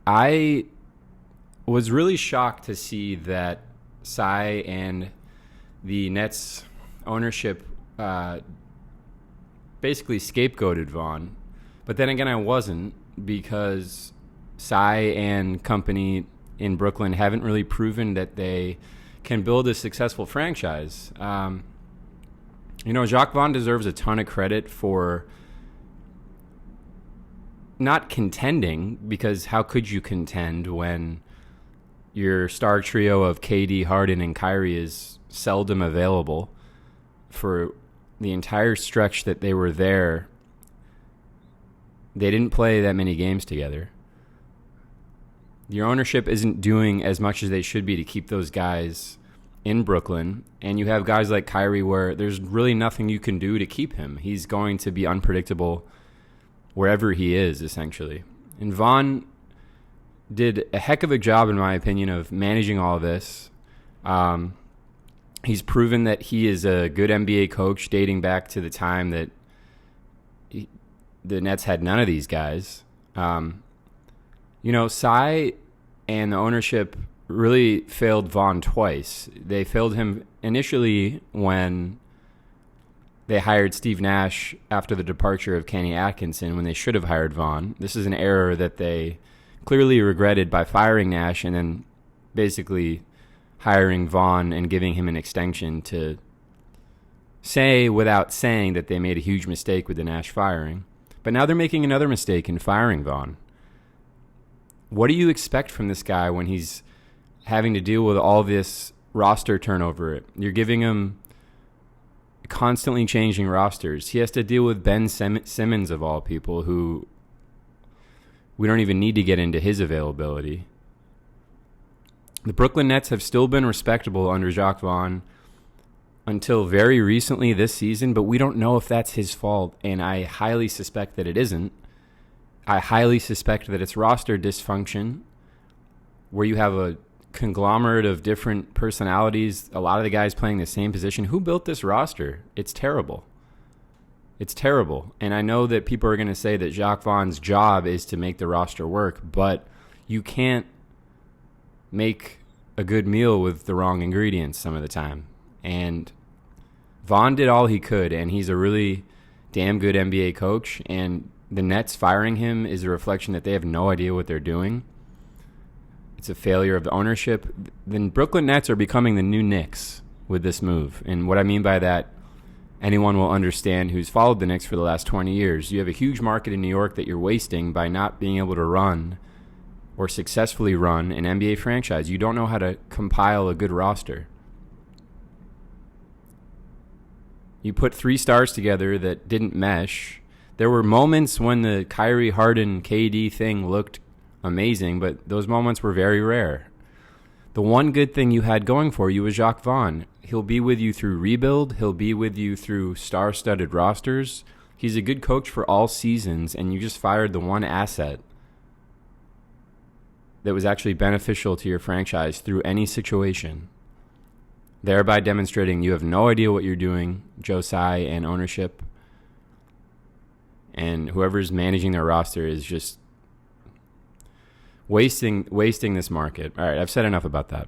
I was really shocked to see that Tsai and the Nets ownership basically scapegoated Vaughn. But then again, I wasn't, because Tsai and company in Brooklyn haven't really proven that they can build a successful franchise. Jacque Vaughn deserves a ton of credit for not contending, because how could you contend when your star trio of KD, Harden, and Kyrie is seldom available? For the entire stretch that they were there, they didn't play that many games together. Your ownership isn't doing as much as they should be to keep those guys in Brooklyn, and you have guys like Kyrie where there's really nothing you can do to keep him. He's going to be unpredictable wherever he is, essentially. And Vaughn did a heck of a job, in my opinion, of managing all of this. He's proven that he is a good NBA coach, dating back to the time that the Nets had none of these guys. Tsai and the ownership really failed Vaughn twice. They failed him initially when they hired Steve Nash after the departure of Kenny Atkinson, when they should have hired Vaughn. This is an error that they clearly regretted by firing Nash and then basically hiring Vaughn and giving him an extension to say without saying that they made a huge mistake with the Nash firing. But now they're making another mistake in firing Vaughn. What do you expect from this guy when he's having to deal with all this roster turnover? You're giving him constantly changing rosters. He has to deal with Ben Simmons, of all people, who we don't even need to get into his availability. The Brooklyn Nets have still been respectable under Jacque Vaughn until very recently this season, but we don't know if that's his fault, and I highly suspect that it isn't. I highly suspect that it's roster dysfunction, where you have a conglomerate of different personalities, a lot of the guys playing the same position. Who built this roster? It's terrible. It's terrible. And I know that people are going to say that Jacque Vaughn's job is to make the roster work, but you can't make a good meal with the wrong ingredients some of the time. And Vaughn did all he could, and he's a really damn good NBA coach, and the Nets firing him is a reflection that they have no idea what they're doing. It's a failure of the ownership. The Brooklyn Nets are becoming the new Knicks with this move. And what I mean by that, anyone will understand who's followed the Knicks for the last 20 years. You have a huge market in New York that you're wasting by not being able to run or successfully run an NBA franchise. You don't know how to compile a good roster. You put three stars together that didn't mesh. There were moments when the Kyrie-Harden KD thing looked amazing, but those moments were very rare. The one good thing you had going for you was Jacque Vaughn. He'll be with you through rebuild. He'll be with you through star-studded rosters. He's a good coach for all seasons, and you just fired the one asset that was actually beneficial to your franchise through any situation, thereby demonstrating you have no idea what you're doing, Joe Tsai and ownership, and whoever's managing their roster is just wasting this market. All right, I've said enough about that.